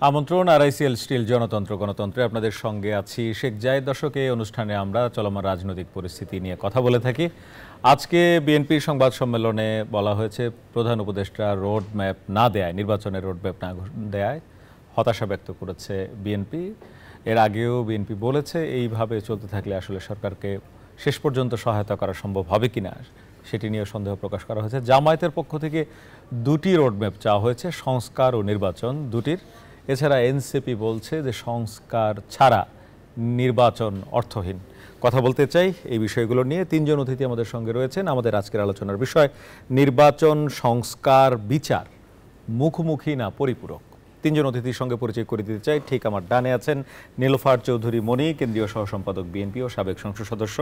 আমন্ত্রণ RICL still জনতন্ত্র গণতন্ত্রে আপনাদের সঙ্গে আছি শেখ জায়েদ। দর্শক, এই অনুষ্ঠানে আমরা চলমান রাজনৈতিক পরিস্থিতি নিয়ে কথা বলে থাকি। আজকে বিএনপির সংবাদ সম্মেলনে বলা হয়েছে প্রধান উপদেষ্টা রোড ম্যাপ না দেয়, নির্বাচনের রোড ম্যাপ না দেয় হতাশা ব্যক্ত করেছে বিএনপি। এর আগেও বিএনপি বলেছে এইভাবে চলতে থাকলে আসলে সরকারকে শেষ পর্যন্ত সহায়তা করা সম্ভব হবে কিনা সেটি নিয়ে সন্দেহ প্রকাশ করা হয়েছে। জামায়াতের পক্ষ থেকে দুটি রোডম্যাপ চাওয়া হয়েছে, সংস্কার ও নির্বাচন দুটির। এছাড়া এনসিপি বলছে যে সংস্কার ছাড়া নির্বাচন অর্থহীন। কথা বলতে চাই এই বিষয়গুলো নিয়ে। তিনজন অতিথি আমাদের সঙ্গে রয়েছেন। আমাদের আজকের আলোচনার বিষয় নির্বাচন, সংস্কার, বিচার মুখোমুখি না পরিপূরক। তিনজন অতিথির সঙ্গে পরিচয় করে দিতে চাই। ঠিক আমার ডানে আছেন নীলুফার চৌধুরী মনি, কেন্দ্রীয় সহ সম্পাদক বিএনপি ও সাবেক সংসদ সদস্য।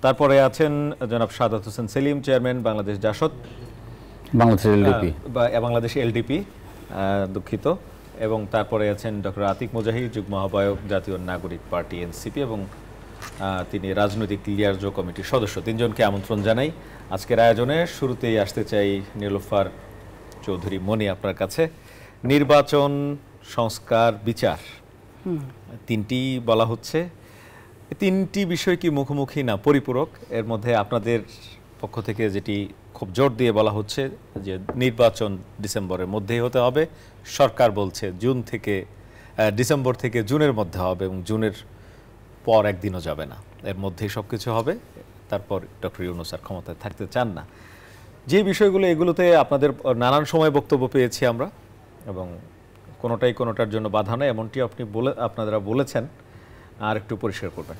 তারপরে আছেন জনাব সাদাত হোসেন সেলিম, চেয়ারম্যান বাংলাদেশ জাসদ, বাংলাদেশ এলডিপি দুঃখিত। এবং তারপরে আছেন ডক্টর আতিক মুজাহিদ, যুগ্ম আহ্বায়ক জাতীয় নাগরিক পার্টি এনসিপি, এবং তিনি রাজনৈতিক লিয়ার্জ কমিটির সদস্য। তিনজনকে আমন্ত্রণ জানাই আজকের আয়োজনে। শুরুতেই আসতে চাই নীলুফার চৌধুরী মনি, আপনার কাছে। নির্বাচন, সংস্কার, বিচার তিনটি বলা হচ্ছে, তিনটি বিষয় কি মুখোমুখি না পরিপূরক? এর মধ্যে আপনাদের পক্ষ থেকে যেটি খুব জোর দিয়ে বলা হচ্ছে যে নির্বাচন ডিসেম্বরের মধ্যেই হতে হবে, সরকার বলছে ডিসেম্বর থেকে জুনের মধ্যে হবে এবং জুনের পর একদিনও যাবে না, এর মধ্যেই সব কিছু হবে। তারপর ডক্টর ইউনূস আর ক্ষমতায় থাকতে চান না। যে বিষয়গুলো, এগুলোতে আপনাদের নানান সময় বক্তব্য পেয়েছি আমরা, এবং কোনোটার জন্য বাধা নেই এমনটি আপনারা বলেছেন। আর একটু পরিষ্কার করবেন।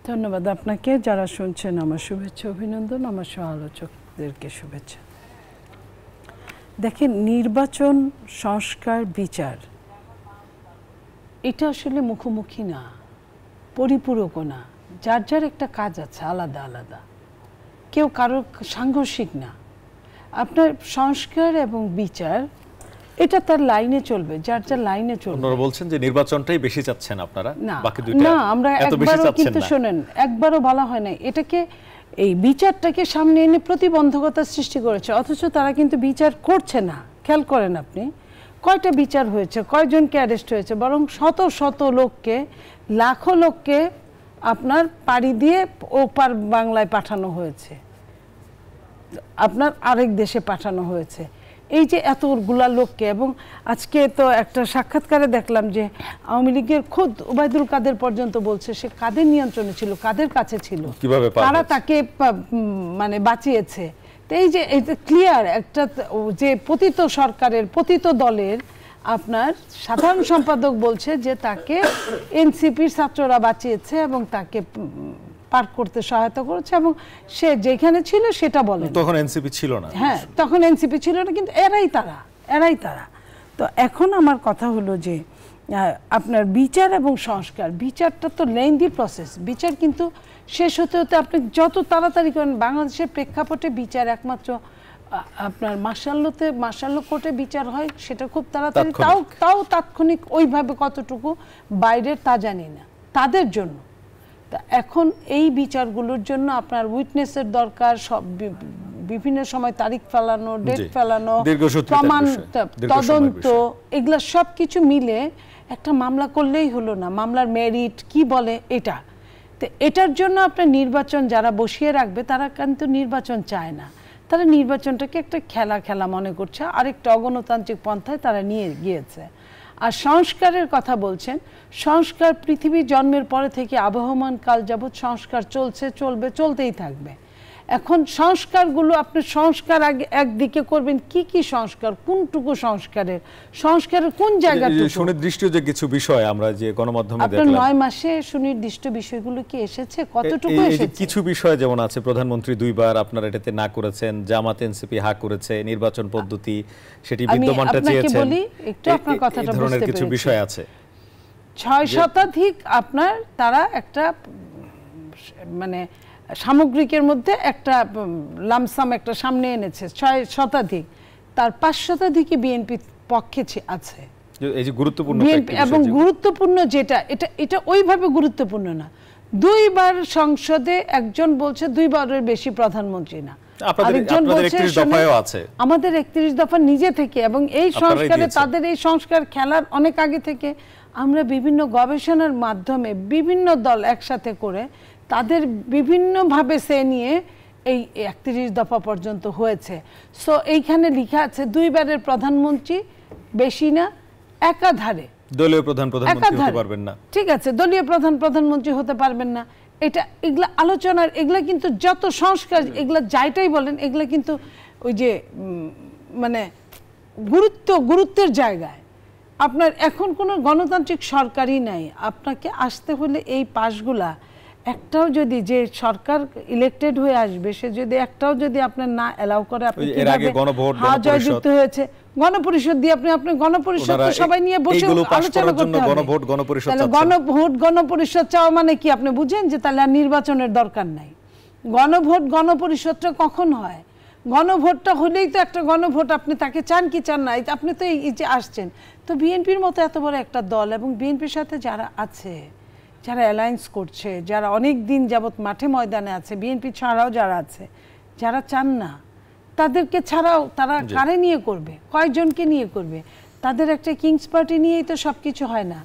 ধন্যবাদ আপনাকে। যারা শুনছেন আমার শুভেচ্ছা, অভিনন্দন। আমার সহ আলোচকদেরকে শুভেচ্ছা। দেখেন, নির্বাচন, সংস্কার, বিচার এটা আসলে মুখোমুখি না, পরিপূরকও না। যার যার একটা কাজ আছে আলাদা আলাদা, কেউ কারো সাংঘর্ষিক না। আপনার সংস্কার এবং বিচার এটা তার লাইনে চলবে, যার যার লাইনে চলবে। আপনারা বলছেন যে নির্বাচনটাই বেশি চাচ্ছেন আপনারা, বাকি দুইটা না। আমরা একবারও কিন্তু শুনেন, একবারও বলা হয় না এটাকে, এই বিচারটাকে সামনে এনে প্রতিবন্ধকতা সৃষ্টি করেছে, অথচ তারা কিন্তু বিচার করছে না। খেয়াল করেন আপনি, কয়টা বিচার হয়েছে, কয়জনকে অ্যারেস্ট হয়েছে, বরং শত শত লোককে, লাখো লোককে আপনার পাড়ি দিয়ে ওপার বাংলায় পাঠানো হয়েছে, আপনার আরেক দেশে পাঠানো হয়েছে। এই যে এতগুলা লোককে, এবং আজকে তো একটা সাক্ষাৎকারে দেখলাম যে আওয়ামী লীগের খোদ ওবায়দুল কাদের পর্যন্ত বলছে সে কাদের নিয়ন্ত্রণে ছিল, কাদের কাছে ছিল, তারা তাকে মানে বাঁচিয়েছে। তো এই যে ক্লিয়ার একটা যে পতিত সরকারের, পতিত দলের আপনার সাধারণ সম্পাদক বলছে যে তাকে এনসিপির ছাত্ররা বাঁচিয়েছে এবং তাকে পার করতে সহায়তা করেছে, এবং সে যেখানে ছিল সেটা বলে। তখন এনসিপি ছিল না। হ্যাঁ, তখন এনসিপি ছিল না, কিন্তু এরাই তারা। তো এখন আমার কথা হলো যে আপনার বিচার এবং সংস্কার, বিচারটা তো লেন্দি প্রসেস। বিচার কিন্তু শেষ হতে হতে আপনি যত তাড়াতাড়ি করেন, বাংলাদেশের প্রেক্ষাপটে বিচার একমাত্র আপনার মার্শাল ল কোর্টে বিচার হয়, সেটা খুব তাড়াতাড়ি, তাও তাৎক্ষণিক ওইভাবে কতটুকু বাইরের তা জানি না তাদের জন্য। তা এখন এই বিচারগুলোর জন্য আপনার উইটনেসের দরকার, সব বিভিন্ন সময় তারিখ ফেলানো, ডেট ফেলানো, প্রমাণ, তদন্ত, এগুলা সব কিছু মিলে একটা মামলা করলেই হলো না। মামলার মেরিট কি বলে এটা, তো এটার জন্য আপনার নির্বাচন যারা বসিয়ে রাখবে তারা কিন্তু নির্বাচন চায় না। তারা নির্বাচনটাকে একটা খেলা মনে করছে, আরেকটা অগণতান্ত্রিক পন্থায় তারা নিয়ে গিয়েছে। আর সংস্কারের কথা বলছেন, সংস্কার পৃথিবী জন্মের পরে থেকে আবহমান কাল যাবৎ সংস্কার চলছে, চলবে, চলতেই থাকবে। এখন সংস্কারগুলো আপনি সংস্কার আগে একদিকে করবেন, কি সংস্কার, কোনটুকু সংস্কারের কোন জায়গাটুকু সুনির্দিষ্ট যে কিছু বিষয় আমরা যে গণমাধ্যমে দেখলাম, 9 মাসে সুনির্দিষ্ট বিষয়গুলো কি এসেছে, কতটুকু এসেছে? কিছু বিষয় যেমন আছে, প্রধানমন্ত্রী 2 বার আপনারা এটাতে না করেছেন, জামাত এনসিপি হা করেছে, নির্বাচন পদ্ধতি সেটি বিদ্যমানটা চেয়েছেন। বলি একটু আপনার কথাটা বুঝতে পেরেছি। কিছু বিষয় আছে, 6 শতাধিক আপনার তারা একটা মানে সামগ্রিকের মধ্যে একটা লামসাম একটা সামনে এনেছে, 6 শতাধিক, তার 5 শতাধিকই বিএনপি পক্ষে আছে। এই যে গুরুত্বপূর্ণ এবং গুরুত্বপূর্ণ যেটা, এটা ওইভাবে গুরুত্বপূর্ণ না। 2 বার সংসদে একজন বলছে 2 বারের বেশি প্রধানমন্ত্রী না, আরেকজন বলছে আমাদের 31 দফা নিজে থেকে, এবং এই সংস্কারে তাদের এই সংস্কার খেলার অনেক আগে থেকে আমরা বিভিন্ন গবেষণার মাধ্যমে বিভিন্ন দল একসাথে করে তাদের বিভিন্নভাবে সে নিয়ে এই 31 দফা পর্যন্ত হয়েছে। সো এইখানে লেখা আছে 2 বারের প্রধানমন্ত্রী, বেশি না, একাধারে দলীয় প্রধানমন্ত্রী হতে পারবেন না। ঠিক আছে, দলীয় প্রধানমন্ত্রী হতে পারবেন না। এটা এগুলা আলোচনার, এগুলা কিন্তু যত সংস্কার এগুলা যাইটাই বলেন, এগুলা কিন্তু ওই যে মানে গুরুত্বের জায়গায়। আপনার এখন কোনো গণতান্ত্রিক সরকারই নাই, আপনাকে আসতে হলে এই পাশগুলা একটাও যদি যে সরকার ইলেক্টেড হয়ে আসবে সে যদি একটাও যদি আপনার না এলাও করে, আপনি জয়যুক্ত হয়েছে গণপরিষদ দিয়ে আপনি গণপরিষদ সবাই নিয়ে বসে আলোচনা করতে হবে। গণভোট গণপরিষদ চাওয়া মানে কি আপনি বুঝেন যে তাহলে আর নির্বাচনের দরকার নাই। গণপরিষদটা কখন হয়? গণভোটটা হলেই তো একটা গণভোট, আপনি তাকে চান কি চান না, আপনি তো এই যে আসছেন। তো বিএনপির মতো এত বড় একটা দল এবং বিএনপির সাথে যারা আছে, যারা অ্যালায়েন্স করছে, যারা অনেক দিন যাবত মাঠে ময়দানে আছে, বিএনপি ছাড়াও যারা আছে, যারা চান না তাদেরকে ছাড়াও তারা কারে নিয়ে করবে, কয়জনকে নিয়ে করবে? তাদের একটা কিংস পার্টি নিয়েই তো সব কিছু হয় না।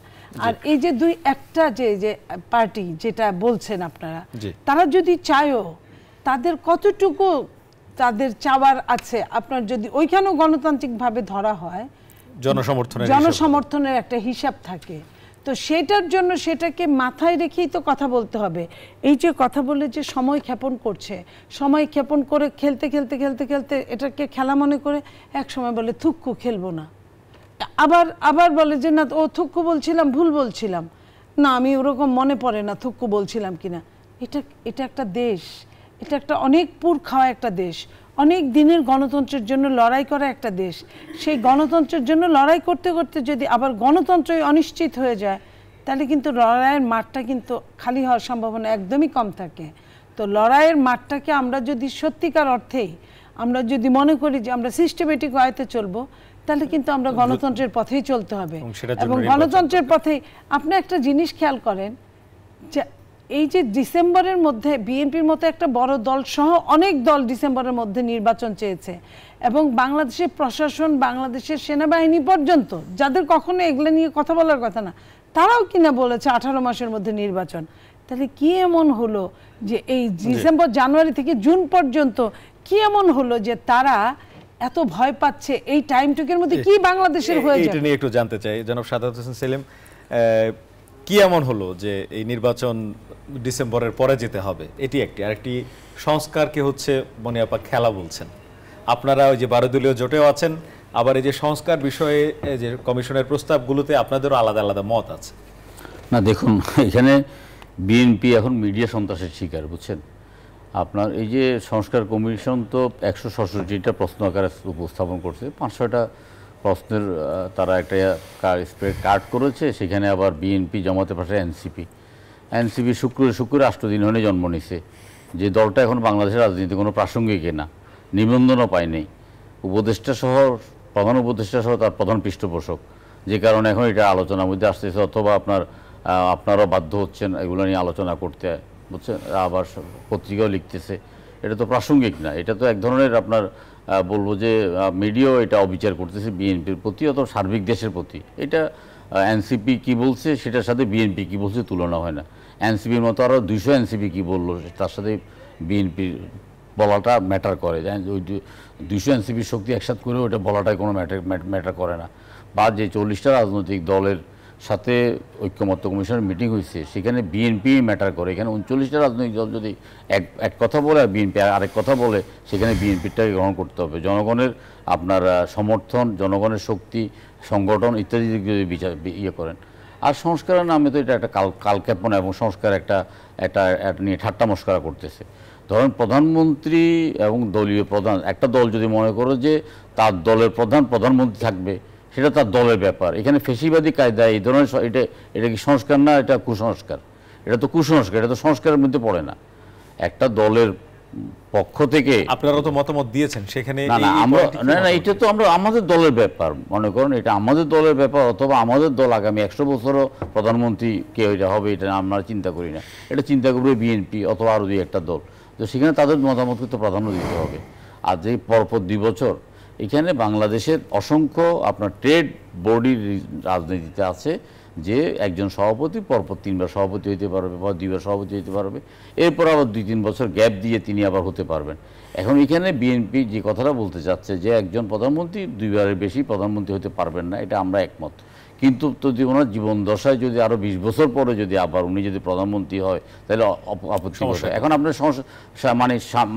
আর এই যে একটা যে পার্টি যেটা বলছেন আপনারা, তারা যদি চায়ও, তাদের কতটুকু তাদের চাওয়ার আছে আপনার যদি ওইখানেও গণতান্ত্রিকভাবে ধরা হয়, জনসমর্থনের একটা হিসাব থাকে। তো সেটার জন্য সেটাকে মাথায় রেখেই তো কথা বলতে হবে। এই যে কথা বলে যে সময় ক্ষেপণ করছে, সময় ক্ষেপণ করে খেলতে খেলতে খেলতে খেলতে এটাকে খেলা মনে করে এক সময় বলে থুক্কু খেলবো না, আবার বলে যে না ও থুক্কু বলছিলাম, ভুল বলছিলাম, না আমি ওরকম মনে পড়ে না থুক্কু বলছিলাম কিনা। এটা একটা দেশ, এটা একটা অনেক পুর খাওয়া একটা দেশ, অনেক দিনের গণতন্ত্রের জন্য লড়াই করা একটা দেশ। সেই গণতন্ত্রের জন্য লড়াই করতে করতে যদি আবার গণতন্ত্রই অনিশ্চিত হয়ে যায়, তাহলে কিন্তু লড়াইয়ের মাঠটা কিন্তু খালি হওয়ার সম্ভাবনা একদমই কম থাকে। তো লড়াইয়ের মাঠটাকে আমরা যদি সত্যিকার অর্থেই আমরা যদি মনে করি যে আমরা সিস্টেমেটিক ওয়েতে চলবো, তাহলে কিন্তু আমরা গণতন্ত্রের পথেই চলতে হবে। এবং গণতন্ত্রের পথেই আপনি একটা জিনিস খেয়াল করেন যে এই যে ডিসেম্বরের মধ্যে বিএনপির মতো একটা বড় দল সহ অনেক দল ডিসেম্বরের মধ্যে নির্বাচন চেয়েছে, এবং বাংলাদেশের প্রশাসন, বাংলাদেশের সেনাবাহিনী পর্যন্ত, যাদের কখনো এগুলো নিয়ে কথা বলার কথা না, তারাও কিনা বলেছে 18 মাসের মধ্যে নির্বাচন। তাহলে কি এমন হলো যে এই ডিসেম্বর, জানুয়ারি থেকে জুন পর্যন্ত কি এমন হলো যে তারা এত ভয় পাচ্ছে? এই টাইমটুকের মধ্যে কি বাংলাদেশের হয়ে যায়, এটা নিয়ে একটু জানতে চাই জনাব সাদাত হোসেন সেলিম। কি এমন হলো যে এই নির্বাচন ডিসেম্বরের পরে যেতে হবে? এটি একটি, আরেকটি সংস্কারকে হচ্ছে মনিয়াপা খেলা বলছেন। আপনারা ওই যে 12 দলীয় জোটেও আছেন, আবার এই যে সংস্কার বিষয়ে যে কমিশনের প্রস্তাবগুলোতে আপনাদেরও আলাদা আলাদা মত আছে। না দেখুন, এখানে বিএনপি এখন মিডিয়া সন্ত্রাসের শিকার, বুঝছেন। আপনার এই যে সংস্কার কমিশন তো 167টা প্রশ্ন আকারে উপস্থাপন করছে, 500টা প্রশ্নের তারা একটা স্প্রেড কার্ড করেছে। সেখানে আবার বিএনপি, জামাতে পাশে এনসিপি শুক্রে 8 দিন হলে জন্ম নিছে, যে দলটা এখন বাংলাদেশের রাজনীতি কোনো প্রাসঙ্গিক না, নিবন্ধনও পায়নি। উপদেষ্টা সহ, প্রধান উপদেষ্টা সহ তার প্রধান পৃষ্ঠপোষক, যে কারণে এখন এটা আলোচনার মধ্যে আসতেছে, অথবা আপনারাও বাধ্য হচ্ছেন এগুলো নিয়ে আলোচনা করতে, বুঝছেন। আবার পত্রিকাও লিখতেছে, এটা তো প্রাসঙ্গিক না। এটা তো এক ধরনের আপনার বলবো যে মিডিয়াও এটা অবিচার করতেছে বিএনপির প্রতি, অথবা সার্বিক দেশের প্রতি। এটা এনসিপি কি বলছে সেটার সাথে বিএনপি কি বলছে তুলনা হয় না। এনসিপির মতো আরও 200 এনসিপি কি বললো তার সাথে বিএনপির বলাটা ম্যাটার করে। ওই 200 এনসিপির শক্তি একসাথে করে ওটা বলাটাই কোনো ম্যাটার করে না। বা যে 40টা রাজনৈতিক দলের সাথে ঐক্যমত্য কমিশনের মিটিং হয়েছে, সেখানে বিএনপি ম্যাটার করে। এখানে 39টা রাজনৈতিক দল যদি এক কথা বলে আর বিএনপি আরেক কথা বলে, সেখানে বিএনপিটাকে গ্রহণ করতে হবে। জনগণের আপনার সমর্থন, জনগণের শক্তি, সংগঠন ইত্যাদি যদি ইয়ে করেন। আর সংস্কারের নামে তো এটা একটা কালক্ষেপণা এবং সংস্কার একটা নিয়ে ঠাট্টা মস্করা করতেছে। ধরেন প্রধানমন্ত্রী এবং দলীয় প্রধান, একটা দল যদি মনে করে যে তার দলের প্রধানমন্ত্রী থাকবে, সেটা তার দলের ব্যাপার। এখানে ফেসিবাদী কায়দা এই ধরনের এটা কি সংস্কার না? এটা কুসংস্কার। এটা তো কুসংস্কার, এটা তো সংস্কারের মধ্যে পড়ে না। একটা দলের পক্ষ থেকে আপনারা তো মতামত দিয়েছেন সেখানে না না আমরা না এটা তো আমরা আমাদের দলের ব্যাপার মনে করেন, এটা আমাদের দলের ব্যাপার, অথবা আমাদের দল আগামী 100 বছরও প্রধানমন্ত্রী কে এটা হবে এটা আমরা চিন্তা করি না, এটা চিন্তা করবে বিএনপি অথবা আরও দুই একটা দল। তো সেখানে তাদের মতামতকে তো প্রাধান্য দিতে হবে। আর যে পরপর 2 বছর এখানে বাংলাদেশের অসংখ্য আপনার ট্রেড বডির রাজনীতিতে আছে যে একজন সভাপতি পরপর 3 বার সভাপতি হইতে পারবে বা 2 বার সভাপতি হইতে পারবে, এরপর আবার 2-3 বছর গ্যাপ দিয়ে তিনি আবার হতে পারবেন। এখন এখানে বিএনপি যে কথাটা বলতে চাচ্ছে যে একজন প্রধানমন্ত্রী 2 বারের বেশি প্রধানমন্ত্রী হতে পারবেন না, এটা আমরা একমত। কিন্তু যদি ওনার জীবন দশায় যদি আরও 20 বছর পরে যদি আবার উনি যদি প্রধানমন্ত্রী হয় তাহলে আপত্তি হবে। এখন আপনার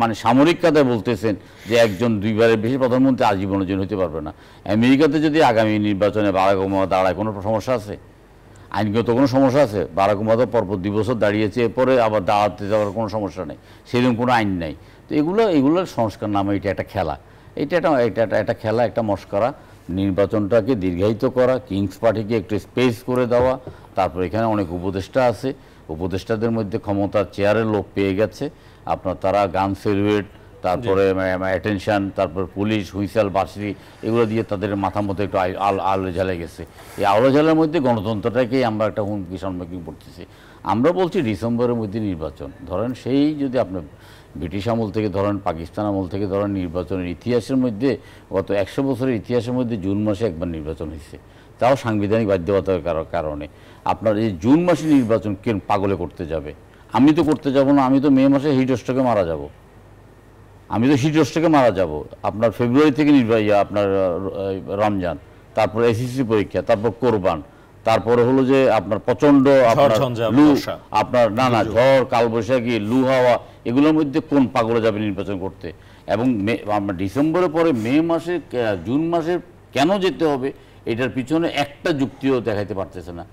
মানে সামরিক কায়দায় বলতেছেন যে একজন 2 বারের বেশি প্রধানমন্ত্রী আজীবনের জন্য হতে পারবে না। আমেরিকাতে যদি আগামী নির্বাচনে বারাক ওবামা দাঁড়ায় কোনো সমস্যা আছে? আইনগত কোনো সমস্যা আছে? বারাক ওবামা পরপর 2 বছর দাঁড়িয়েছে, এরপরে আবার দাঁড়াতে যাওয়ার কোনো সমস্যা নেই, সেরকম কোনো আইন নাই। তো এগুলোর সংস্কার নামে এটা একটা খেলা, এটা একটা খেলা, একটা মস্করা। নির্বাচনটাকে দীর্ঘায়িত করা, কিংস পার্টিকে একটু স্পেস করে দেওয়া, তারপর এখানে অনেক উপদেষ্টা আছে, উপদেষ্টাদের মধ্যে ক্ষমতার চেয়ারের লোক পেয়ে গেছে আপনার, তারা গান সেলুয়েট, তারপরে অ্যাটেনশন, তারপর পুলিশ হুইসেল বাঁশরি এগুলো দিয়ে তাদের মাথা মতো একটু আলো ঝালে গেছে। এই আলো ঝালের মধ্যে গণতন্ত্রটাকেই আমরা একটা হুমকি সম্মুখীন করতেছি। আমরা বলছি ডিসেম্বরের মধ্যে নির্বাচন, ধরেন সেই যদি আপনার ব্রিটিশ আমল থেকে ধরেন, পাকিস্তান আমল থেকে ধরেন, নির্বাচনের ইতিহাসের মধ্যে গত 100 বছরের ইতিহাসের মধ্যে জুন মাসে একবার নির্বাচন হয়েছে, তাও সাংবিধানিক বাধ্যবাধকতার কারণে। আপনার এই জুন মাসে নির্বাচন কে পাগলে করতে যাবে? আমি তো করতে যাব না, আমি তো মে মাসে হিটস্ট্রোকে মারা যাব, আপনার ফেব্রুয়ারি থেকে আপনার রমজান, তারপর এসএসসি পরীক্ষা, তারপর কোরবান, তারপরে হলো যে আপনার প্রচন্ড লু, আপনার নানা ঝড় কালবৈশাখী, লু হাওয়া, এগুলোর মধ্যে কোন পাগলে যাবে নির্বাচন করতে? এবং ডিসেম্বরের পরে মে মাসে জুন মাসে কেন যেতে হবে এটার পিছনে একটা যুক্তিও দেখাইতে পারতেছে না।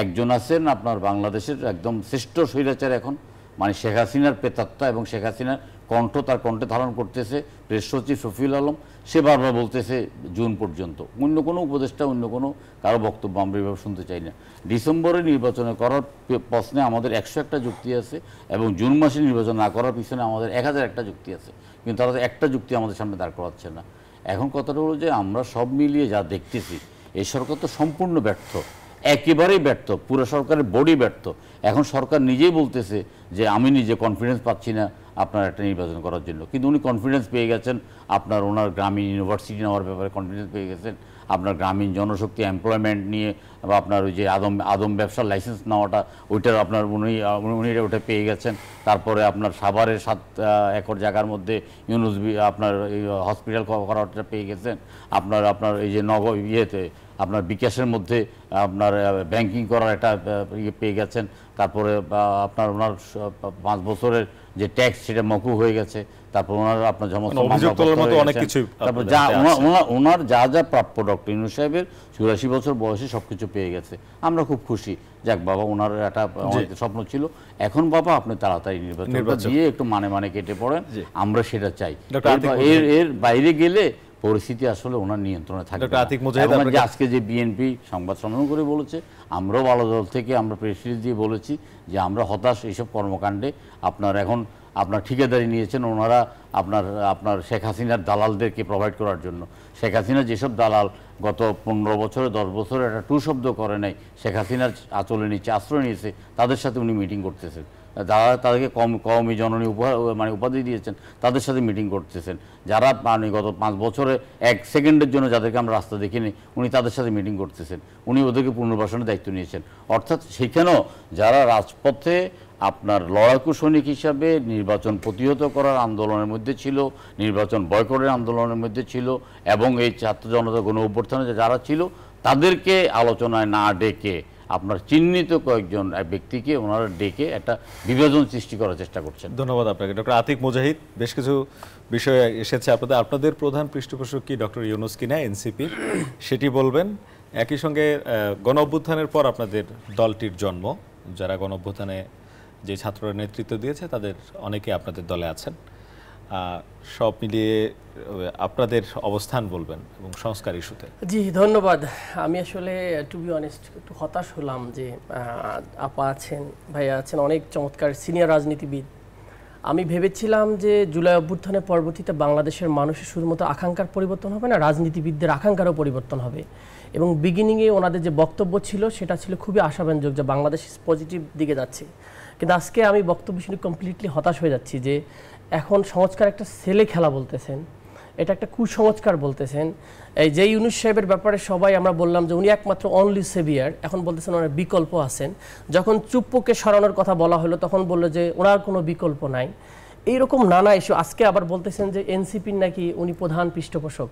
একজন আছেন আপনার বাংলাদেশের একদম শ্রেষ্ঠ স্বৈরাচার এখন, মানে শেখ হাসিনার প্রেতাত্মা, এবং শেখ হাসিনার কণ্ঠ তার কণ্ঠে ধারণ করতেছে প্রেস সচিব শফিউল আলম, সে বারবার বলতেছে জুন পর্যন্ত। অন্য কোনো উপদেষ্টা, অন্য কোনো কারো বক্তব্য আমরা এভাবে শুনতে চাই না। ডিসেম্বরে নির্বাচনে করার প্রশ্নে আমাদের 101টা যুক্তি আছে, এবং জুন মাসে নির্বাচন না করার পিছনে আমাদের 1001টা যুক্তি আছে, কিন্তু তারা একটা যুক্তি আমাদের সামনে দাঁড় করাচ্ছে না। এখন কথাটা হলো যে আমরা সব মিলিয়ে যা দেখতেছি, এই সরকার তো সম্পূর্ণ ব্যর্থ, একেবারেই ব্যর্থ, পুরো সরকারের বডি ব্যর্থ। এখন সরকার নিজেই বলতেছে যে আমি নিজে কনফিডেন্স পাচ্ছি না আপনার একটা নির্বাচন করার জন্য, কিন্তু উনি কনফিডেন্স পেয়ে গেছেন আপনার ওনার গ্রামীণ ইউনিভার্সিটি নেওয়ার ব্যাপারে কনফিডেন্স পেয়ে গেছেন, আপনার গ্রামীণ জনশক্তি এমপ্লয়মেন্ট নিয়ে বা আপনার ওই যে আদম ব্যবসার লাইসেন্স নেওয়াটা ওইটার আপনার উনি ওটা পেয়ে গেছেন। তারপরে আপনার সাভারের 7 একর জায়গার মধ্যে ইউনুস আপনার হসপিটাল করাটা পেয়ে গেছেন, আপনার এই যে ইয়েতে আপনার বিকাশের মধ্যে আপনার ব্যাংকিং করার একটা ইয়ে পেয়ে গেছেন। তারপরে আপনার ওনার 5 বছরের যে ট্যাক্স সেটা মকুব হয়ে গেছে। তারপর ওনার আপনার তারপর ওনার যা যা প্রাপ্য ডক্টর ইউনূস সাহেবের 84 বছর বয়সে সবকিছু পেয়ে গেছে। আমরা খুব খুশি, যাক বাবা ওনার একটা স্বপ্ন ছিল, এখন বাবা আপনি তাড়াতাড়ি নির্বাচন দিয়ে একটু মানে কেটে পড়েন, আমরা সেটা চাই। এর বাইরে গেলে পরিস্থিতি আসলে ওনার নিয়ন্ত্রণে থাকবে। আজকে যে বিএনপি সংবাদ সম্মেলন করে বলেছে, আমরাও ভালো দল থেকে আমরা প্রেস রিলিজ দিয়ে বলেছি যে আমরা হতাশ এইসব কর্মকাণ্ডে। এখন আপনার ঠিকাদারি নিয়েছেন ওনারা আপনার শেখ হাসিনার দালালদেরকে প্রোভাইড করার জন্য। শেখ হাসিনা যেসব দালাল গত 15 বছরে 10 বছরে একটা টু শব্দ করে নাই, শেখ হাসিনার আঁচলে নিচে আশ্রয় নিয়েছে, তাদের সাথে উনি মিটিং করতেছেন। যারা তাদেরকে কওমি জননী উপাধি দিয়েছেন তাদের সাথে মিটিং করতেছেন। যারা গত 5 বছরে 1 সেকেন্ডের জন্য যাদেরকে আমরা রাস্তা দেখিনি, উনি তাদের সাথে মিটিং করতেছেন, উনি ওদেরকে পুনর্বাসনের দায়িত্ব নিয়েছেন। অর্থাৎ সেখানেও যারা রাজপথে আপনার লড়াকু সৈনিক হিসাবে নির্বাচন প্রতিহত করার আন্দোলনের মধ্যে ছিল, নির্বাচন বয়কটের আন্দোলনের মধ্যে ছিল, এবং এই ছাত্র জনতা গণ অভ্যুত্থানে যারা ছিল তাদেরকে আলোচনায় না ডেকে আপনার চিহ্নিত কয়েকজন ব্যক্তিকে ওনারা ডেকে একটা বিভাজন সৃষ্টি করার চেষ্টা করছেন। ধন্যবাদ আপনাকে ডক্টর আতিক মুজাহিদ। বেশ কিছু বিষয় এসেছে আপনাদের প্রধান পৃষ্ঠপোষক কি ডক্টর ইউনূস কিনা এনসিপির, সেটি বলবেন। একই সঙ্গে গণ অভ্যুত্থানের পর আপনাদের দলটির জন্ম, যারা গণ অভ্যুত্থানে যে ছাত্ররা নেতৃত্ব দিয়েছে তাদের অনেকে আপনাদের দলে আছেন, সব মিলিয়ে আপনাদের অবস্থান বলবেন এবং সংস্কার ইস্যুতে। জি ধন্যবাদ। আমি আসলে টু বি অনেস্ট একটু হতাশ হলাম যে আপা আছেন, ভাইয়া আছেন, অনেক চমৎকার সিনিয়র রাজনীতিবিদ, আমি ভেবেছিলাম যে জুলাই অভ্যুত্থানের পরবর্তীতে বাংলাদেশের মানুষের শুধুমাত্র আকাঙ্ক্ষার পরিবর্তন হবে না, রাজনীতিবিদদের আকাঙ্ক্ষারও পরিবর্তন হবে। এবং বিগিনিংয়ে ওনাদের যে বক্তব্য ছিল সেটা ছিল খুবই আশাব্যঞ্জক যে বাংলাদেশ পজিটিভ দিকে যাচ্ছে। কিন্তু আজকে আমি বক্তব্য শুনে কমপ্লিটলি হতাশ হয়ে যাচ্ছি যে এখন সংস্কার একটা ছেলে খেলা বলতেছেন, এটা একটা কুসংস্কার বলতেছেন। এই যে ইউনূস সাহেবের ব্যাপারে সবাই আমরা বললাম যে উনি একমাত্র অনলি সেভিয়ার, এখন বলতেছেন ওনার বিকল্প আছেন। যখন চুপ্পুকে সরানোর কথা বলা হলো তখন বললো যে ওনার কোনো বিকল্প নাই। এইরকম নানা ইস্যু। আজকে আবার বলতেছেন যে এনসিপির নাকি উনি প্রধান পৃষ্ঠপোষক।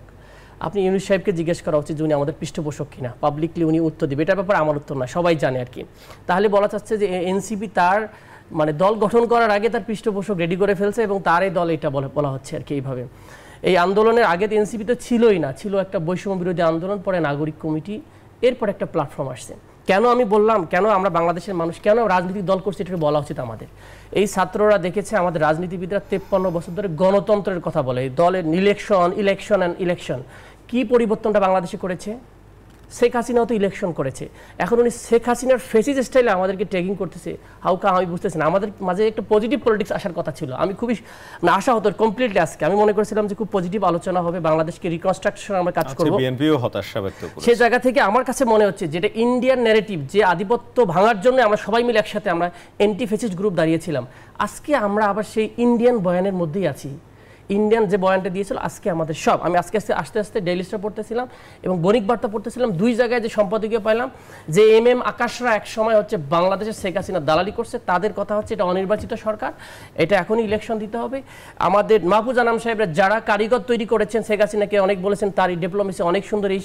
আপনি ইউনূস সাহেবকে জিজ্ঞেস করা উচিত যে উনি আমাদের পৃষ্ঠপোষক কিনা, পাবলিকলি উনি উত্তর দেবে। এটার ব্যাপারে আমার উত্তর না, সবাই জানে আর কি। তাহলে বলা যাচ্ছে যে এনসিপি তার মানে দল গঠন করার আগে তার পৃষ্ঠপোষক রেডি করে ফেলছে এবং তারই দল এটা বলা হচ্ছে আর কি। এইভাবে এই আন্দোলনের আগে তো এনসিপি তো ছিলই না, ছিল একটা বৈষম্য বিরোধী আন্দোলন, পরে নাগরিক কমিটি, এরপর একটা প্ল্যাটফর্ম আসছে। কেন আমি বললাম কেন আমরা বাংলাদেশের মানুষ কেন রাজনৈতিক দল করছি এটাকে বলা উচিত আমাদের। এই ছাত্ররা দেখেছে আমাদের রাজনীতিবিদরা 53 বছর ধরে গণতন্ত্রের কথা বলে, দলের ইলেকশন কি পরিবর্তনটা বাংলাদেশে করেছে। শেখ হাসিনাও তো ইলেকশন করেছে, এখন উনি শেখ হাসিনার ফেসিস স্টাইলে আমাদেরকে ট্যাগিং করতেছে। আমি বুঝতেছি না, আমাদের মাঝে একটা পজিটিভ পলিটিক্স আসার কথা ছিল। আমি খুবই আশা হতো কমপ্লিটলি আজকে আমি মনে করেছিলাম যে খুব পজিটিভ আলোচনা হবে, বাংলাদেশকে রিকনস্ট্রাকশন আমরা কাজ করব। বিএনপিও হতাশা ব্যক্ত করেছে। সেই জায়গা থেকে আমার কাছে মনে হচ্ছে যেটা ইন্ডিয়ান ন্যারেটিভ, যে আধিপত্য ভাঙার জন্য আমরা সবাই মিলে একসাথে আমরা অ্যান্টি ফেসিস্ট গ্রুপ দাঁড়িয়েছিলাম, আজকে আমরা আবার সেই ইন্ডিয়ান বয়ানের মধ্যেই আছি। ইন্ডিয়ান যে বয়ানটা দিয়েছিল আজকে আমাদের সব, আমি আজকে আস্তে আস্তে ডেইলি স্টার পড়তেছিলাম এবং বণিক বার্তা পড়তেছিলাম, দুই জায়গায় যে সম্পাদকীয় পাইলাম যে আকাশরা এক সময় হচ্ছে বাংলাদেশের শেখ হাসিনা দালালি করছে, তাদের কথা হচ্ছে এটা অনির্বাচিত সরকার, এটা এখনই ইলেকশন দিতে হবে। আমাদের মাহফুজ আনাম সাহেবরা যারা কারিগর তৈরি করেছেন শেখ হাসিনাকে, অনেক বলেছেন তার ডিপ্লোমেসি অনেক সুন্দর, এই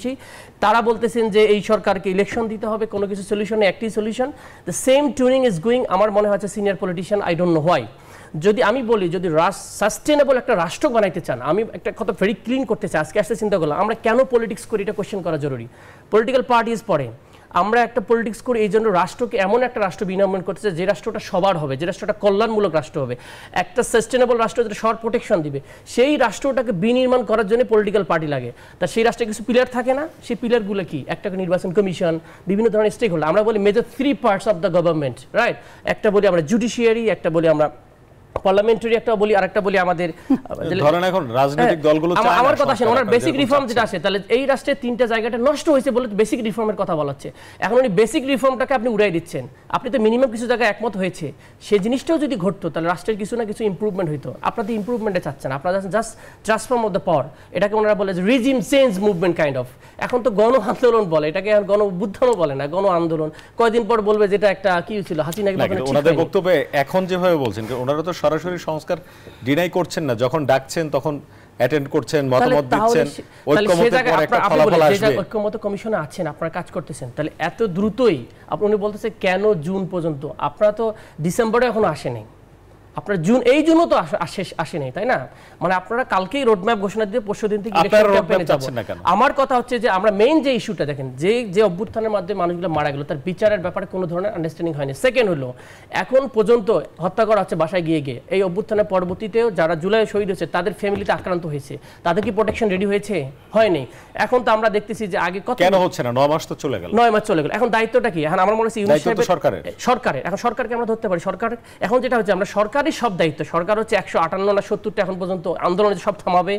তারা বলতেছেন যে এই সরকারকে ইলেকশন দিতে হবে, কোনো কিছু সলিউশনে একটি solution. The same tuning is going. আমার মনে হচ্ছে senior politician, I don't know why, যদি আমি বলি যদি সাস্টেনেবল একটা রাষ্ট্র বানাইতে চান, আমি একটা কথা ভেরি ক্লিন করতে চাই। আজকে আসতে চিন্তা করলাম আমরা কেন পলিটিক্স করি, এটা কোয়েশ্চেন করা জরুরি। পলিটিক্যাল পার্টিজ পরে আমরা একটা পলিটিক্স করি এই জন্য রাষ্ট্রকে এমন একটা রাষ্ট্র বিনির্মাণ করতে চাই যে রাষ্ট্রটা সবার হবে, যে রাষ্ট্রটা কল্যাণমূলক রাষ্ট্র হবে, একটা সাস্টেনেবল রাষ্ট্র যেটা সবার প্রোটেকশন দিবে, সেই রাষ্ট্রটাকে বিনির্মাণ করার জন্য পলিটিক্যাল পার্টি লাগে। তা সেই রাষ্ট্রে কিছু পিলার থাকে না, সেই পিলারগুলো কি? একটা নির্বাচন কমিশন, বিভিন্ন ধরনের স্টেক হোল্ডার, আমরা বলি major 3 parts of the government, right? একটা বলি আমরা জুডিশিয়ারি, একটা বলি আমরা পার্লামেন্টারি, একটা বলি আরেকটা বলি আমাদের ধরেন এখন রাজনৈতিক দলগুলো চায় না। আমার কথা শুনুন, ওনার বেসিক রিফর্ম যেটা আছে, তাহলে এই রাষ্ট্রের 3টা জায়গাটা নষ্ট হয়েছে বলে বেসিক রিফর্মের কথা বলা হচ্ছে। এখন উনি বেসিক রিফর্মটাকে আপনি উড়াই দিচ্ছেন। আপনি তো মিনিমাম কিছু জায়গায় একমত হয়েছে, সেই জিনিসটাও যদি ঘটতো তাহলে রাষ্ট্রের কিছু না কিছু ইমপ্রুভমেন্ট হইতো। আপনাদের ইমপ্রুভমেন্টে চাচ্ছেন, আপনারা just transform of the power, এটাকে ওনারা বলে যে regime change movement kind of. এখন তো গণ আন্দোলন বলে এটাকে, গণ অভ্যুত্থানও বলে না, গণ আন্দোলন। কয়দিন পর বলবে যেটা একটা কি ছিল হাসিনা। ওনাদের বক্তব্যে এখন যেভাবে বলছেন, ওনারা তো সরাসরি সংস্কার ডিনাই করছেন না, যখন ডাকছেন তখন অ্যাটেন্ড করছেন, মতামত দিচ্ছেন, ঐক্যমতের পর একটা ফলাফল আসবে। ঐক্যমত কমিশনে আছেন, আপনারা কাজ করতেছেন, তাহলে এত দ্রুতই উনি বলতেছে কেন জুন পর্যন্ত? আপনারা তো ডিসেম্বরে এখনো আসেনি, আপনারা এই জন্য তো আসেনি, তাই না? মানে আপনারা কালকেই রোডম্যাপ ঘোষণা দিয়ে পরশুদিন থেকে ইলেকশন ক্যাম্পেইনে যাচ্ছেন না কেন? আমার কথা হচ্ছে যে আমরা মেইন যে ইস্যুটা দেখেন, যে অভ্যুত্থানের মাধ্যমে মানুষগুলো মারা গেল তার বিচারের ব্যাপারে কোনো ধরনের আন্ডারস্ট্যান্ডিং হয়নি। সেকেন্ড হলো এখন পর্যন্ত হত্যা করা হচ্ছে বাসায় গিয়ে গিয়ে। এই অভ্যুত্থানের পরবর্তীতেও যারা জুলাই শহীদ হয়েছে তাদের ফ্যামিলিতে আক্রান্ত হয়েছে, তাদের কি প্রোটেকশন রেডি হয়েছে? হয়নি। এখন তো আমরা দেখতেছি যে আগে কত কেন হচ্ছে না? 9 মাস তো চলে গেল, 9 মাস চলে গেল। এখন দায়িত্বটা কি? এখন আমার মনে হচ্ছে ইউনিট সরকারের। এখন সরকারকে আমরা ধরতে পারি, সরকার এখন যেটা হচ্ছে আমরা সরকারই সব দায়িত্ব। সরকার হচ্ছে 158 না 70টা এখন পর্যন্ত আন্দোলনে সব থামাবে,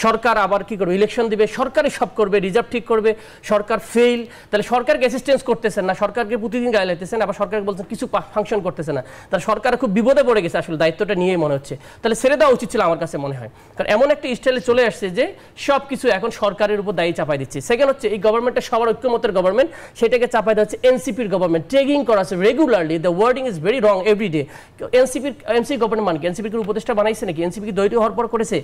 সরকার আবার কি করবে? ইলেকশন দিবে, সরকারই সব করবে, রিজার্ভ ঠিক করবে। সরকার ফেল, তাহলে সরকারকে অ্যাসিস্ট্যান্স করতেছেন না, সরকারকে প্রতিদিন গায়ে লাইতেছেন, আবার সরকারকে বলছেন কিছু ফাংশন করতেছে না। তাহলে সরকার খুব বিপদে পড়ে গেছে আসলে দায়িত্বটা নিয়েই মনে হচ্ছে। তাহলে ছেড়ে দেওয়া উচিত ছিল আমার কাছে মনে হয়, কারণ এমন একটা স্টাইলে চলে আসছে যে সব কিছু এখন সরকারের উপর দায়ী চাপাই দিচ্ছে। সেকেন্ড হচ্ছে এই গভর্নমেন্টটা সবার ঐক্যমতের গভর্নমেন্ট, সেটাকে চাপাই দেওয়া হচ্ছে এনসিপির গভর্নমেন্ট, ট্যাগিং করা আছে regularly. The wording is very wrong everyday. NCP government মানে এনসিপির উপদেষ্টা বানাইছে নাকি? এনসিপি কি দৈরিক হওয়ার পর করেছে?